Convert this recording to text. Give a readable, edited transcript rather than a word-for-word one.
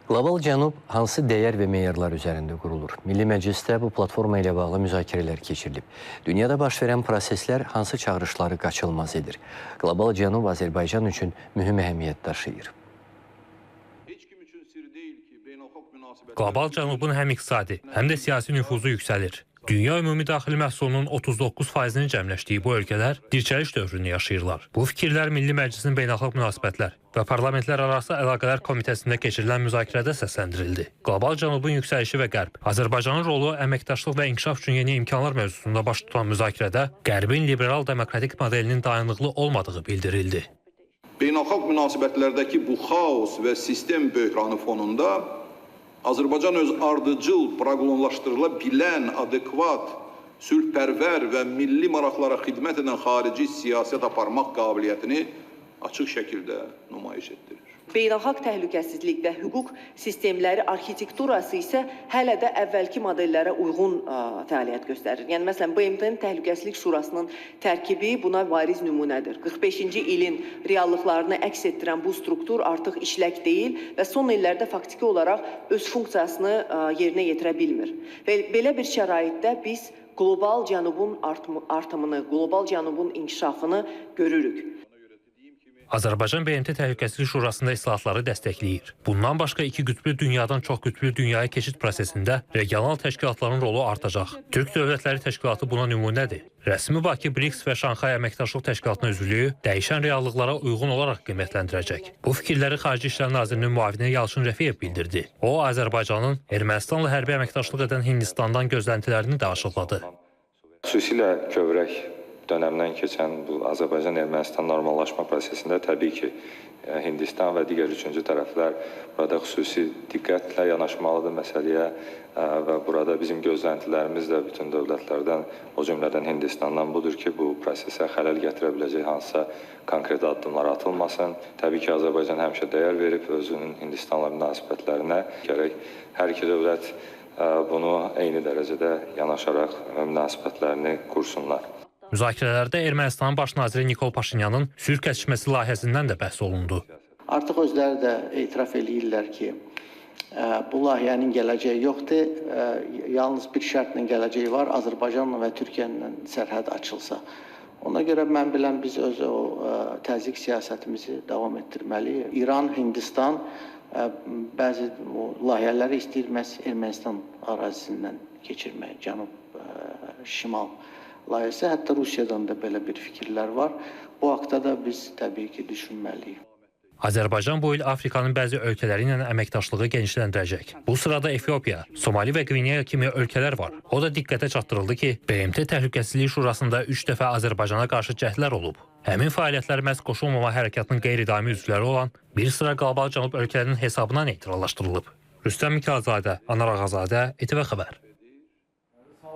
Qlobal Cənub hansı dəyər və meyarlar üzərində qurulur? Milli Məclisdə bu platforma ilə bağlı müzakirələr keçirilib. Dünyada baş verən proseslər hansı çağırışları qaçılmaz edir? Qlobal Cənub Azərbaycan üçün mühüm əhəmiyyət daşıyır. Qlobal Cənubun həm iqtisadi, həm də siyasi nüfuzu yüksəlir. Dünya ümumi daxili məhsulunun 39%-ni cəmləşdiyi bu ölkələr dirçəliş dövrünü yaşayırlar. Bu fikirlər Milli Məclisin Beynəlxalq Münasibətlər və Parlamentlərarası Əlaqələr Komitəsində keçirilən müzakirədə səsləndirildi. Qlobal Cənubun yüksəlişi və Qərb, Azərbaycanın rolu əməkdaşlıq və inkişaf üçün yeni imkanlar mövzusunda baş tutan müzakirədə Qərbin liberal demokratik modelinin dayanıqlı olmadığı bildirildi. Beynəlxalq münasibətlərdəki bu xaos və sistem böhranı fonunda Azərbaycan öz ardıcıl, proqnozlaşdırıla bilən, adekvat, sülhpərvər və milli maraqlara xidmət edən xarici siyasət aparmaq qabiliyyətini açıq şəkildə nümayiş etdirir. Beynəlxalq təhlükəsizlik və hüquq sistemləri arxitekturası isə hələ də əvvəlki modellərə uyğun fəaliyyət göstərir. Yəni, məsələn, BMT-nin Təhlükəsizlik Şurasının tərkibi buna variz nümunədir. 45-ci ilin reallıqlarını əks etdirən bu struktur artıq işlək deyil və son illərdə faktiki olaraq öz funksiyasını yerinə yetirə bilmir. Və belə bir şəraitdə biz qlobal Cənubun artımını, qlobal Cənubun inkişafını görürük. Azərbaycan BMT Təhlükəsizlik Şurasında islahatları dəstəkləyir. Bundan başqa iki qütblü dünyadan çox qütblü dünyaya keçid prosesində regional təşkilatların rolu artacaq. Türk Dövlətləri Təşkilatı buna nümunədir. Rəsmi Bakı BRICS və Şanxay Əməkdaşlıq Təşkilatına üzvlüyü dəyişən reallıqlara uyğun olaraq qiymətləndirəcək. Bu fikirləri Xarici İşlər Nazirinin müavini Yalçın Rəfiyev bildirdi. O, Azərbaycanın Ermənistanla hərbi əməkdaşlıq edən Hindistandan gözləntilərini də açıqladı. Xüsusilə kövrək dönəmdən keçən bu Azərbaycan-Ermənistan normallaşma prosesində təbii ki, Hindistan və digər üçüncü tərəflər burada xüsusi diqqətlə yanaşmalıdır məsələyə və burada bizim gözləntilərimiz də bütün dövlətlərdən, o cümlədən Hindistandan budur ki, bu prosesə xələl gətirə biləcək hansısa konkret addımlar atılmasın. Təbii ki, Azərbaycan həmişə dəyər verib özünün Hindistanla münasibətlərinə. Gərək hər iki dövlət bunu eyni dərəcədə yanaşaraq münasibətlərini qursunlar. Müzakirələrdə Ermənistanın baş naziri Nikol Paşinyanın sülh kəsişməsi layihəsindən də bəhs olundu. Artıq özləri də etiraf edirlər ki, bu layihənin gələcəyi yoxdur. Yalnız bir şərtlə gələcəyi var, Azərbaycanla və Türkiyələ sərhəd açılsa. Ona görə mən bilən biz öz o təzyiq siyasətimizi davam etdirməliyik. İran, Hindistan bəzi layihələri istəyir məhz Ermənistan ərazisindən keçirmək, cənub-şimal layihəsi. Hətta Rusiyadan da belə bir fikirlər var. Bu haqda da biz təbii ki, düşünməliyik. Azərbaycan bu il Afrikanın bəzi ölkələri ilə əməkdaşlığı genişləndirəcək. Bu sırada Efiopiya, Somali və Qvineya kimi ölkələr var. O da diqqətə çatdırıldı ki, BMT Təhlükəsizlik Şurasında 3 dəfə Azərbaycana qarşı cəhdlər olub. Həmin fəaliyyətlər məhz qoşulmama hərəkatının qeyri-daimi üzvləri olan bir sıra qlobal Cənub ölkələrinin hesabına neytrallaşdırılıb. Rüstəm Mikayılzadə, Anar Ağazadə, ATV Xəbər.